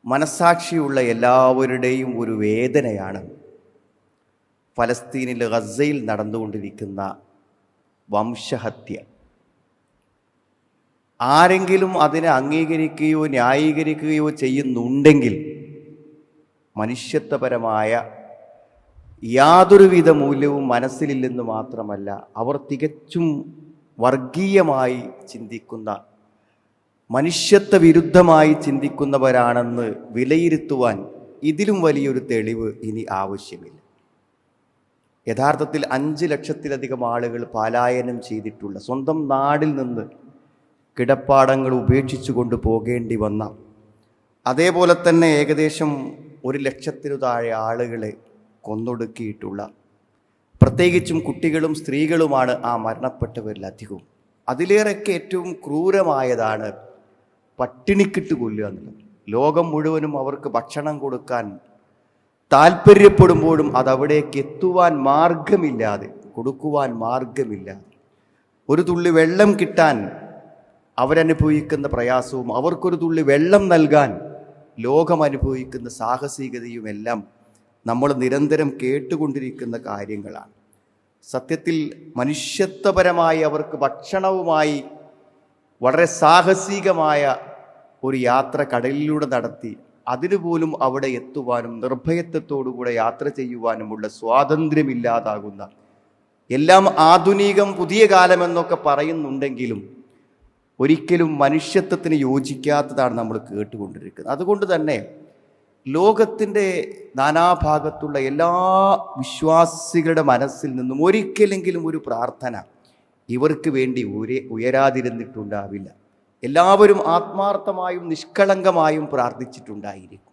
മനസാക്ഷിയുള്ള എല്ലാവരുടെയും ഒരു വേദനയാണ് ഫലസ്തീനിലെ ഗസയിൽ നടന്നുകൊണ്ടിരിക്കുന്ന വംശഹത്യ. ആരെങ്കിലും അതിനെ അംഗീകരിക്കുകയോ ന്യായീകരിക്കുകയോ ചെയ്യുന്നുണ്ടെങ്കിൽ മനുഷ്യത്വപരമായ യാതൊരുവിധ മൂല്യവും മനസ്സിലില്ലെന്ന് മാത്രമല്ല, അവർ തികച്ചും വർഗീയമായി ചിന്തിക്കുന്ന, മനുഷ്യത്വ വിരുദ്ധമായി ചിന്തിക്കുന്നവരാണെന്ന് വിലയിരുത്തുവാൻ ഇതിലും വലിയൊരു തെളിവ് ഇനി ആവശ്യമില്ല. യഥാർത്ഥത്തിൽ 5 ലക്ഷത്തിലധികം ആളുകൾ പലായനം ചെയ്തിട്ടുള്ള, സ്വന്തം നാടിൽ നിന്ന് കിടപ്പാടങ്ങൾ ഉപേക്ഷിച്ചു കൊണ്ട് പോകേണ്ടി വന്ന, അതേപോലെ തന്നെ ഏകദേശം 1 ലക്ഷത്തിനു താഴെ ആളുകളെ കൊന്നൊടുക്കിയിട്ടുള്ള, പ്രത്യേകിച്ചും കുട്ടികളും സ്ത്രീകളുമാണ് ആ മരണപ്പെട്ടവരിലധികവും. അതിലേറെയൊക്കെ ഏറ്റവും ക്രൂരമായതാണ് പട്ടിണിക്കിട്ട് കൊല്ലുക എന്നുള്ളത്. ലോകം മുഴുവനും അവർക്ക് ഭക്ഷണം കൊടുക്കാൻ താല്പര്യപ്പെടുമ്പോഴും അതവിടേക്ക് എത്തുവാൻ മാർഗമില്ലാതെ, കൊടുക്കുവാൻ മാർഗമില്ലാതെ, ഒരു തുള്ളി വെള്ളം കിട്ടാൻ അവരനുഭവിക്കുന്ന പ്രയാസവും അവർക്കൊരു തുള്ളി വെള്ളം നൽകാൻ ലോകം അനുഭവിക്കുന്ന സാഹസികതയുമെല്ലാം നമ്മൾ നിരന്തരം കേട്ടുകൊണ്ടിരിക്കുന്ന കാര്യങ്ങളാണ്. സത്യത്തിൽ മനുഷ്യത്വപരമായി അവർക്ക് ഭക്ഷണവുമായി വളരെ സാഹസികമായ ഒരു യാത്ര കടലിലൂടെ നടത്തി അതിനുപോലും അവിടെ എത്തുവാനും നിർഭയത്വത്തോടുകൂടെ യാത്ര ചെയ്യുവാനുമുള്ള സ്വാതന്ത്ര്യമില്ലാതാകുന്ന, എല്ലാം ആധുനികം പുതിയ കാലമെന്നൊക്കെ പറയുന്നുണ്ടെങ്കിലും ഒരിക്കലും മനുഷ്യത്വത്തിന് യോജിക്കാത്തതാണ് നമ്മൾ കേട്ടുകൊണ്ടിരിക്കുന്നത്. അതുകൊണ്ട് തന്നെ ലോകത്തിൻ്റെ നാനാഭാഗത്തുള്ള എല്ലാ വിശ്വാസികളുടെ മനസ്സിൽ നിന്നും ഒരിക്കലെങ്കിലും ഒരു പ്രാർത്ഥന ഇവർക്ക് വേണ്ടി ഉയരാതിരുന്നിട്ടുണ്ടാവില്ല. എല്ലാവരും ആത്മാർത്ഥമായും നിഷ്കളങ്കമായും പ്രാർത്ഥിച്ചിട്ടുണ്ടായിരിക്കും.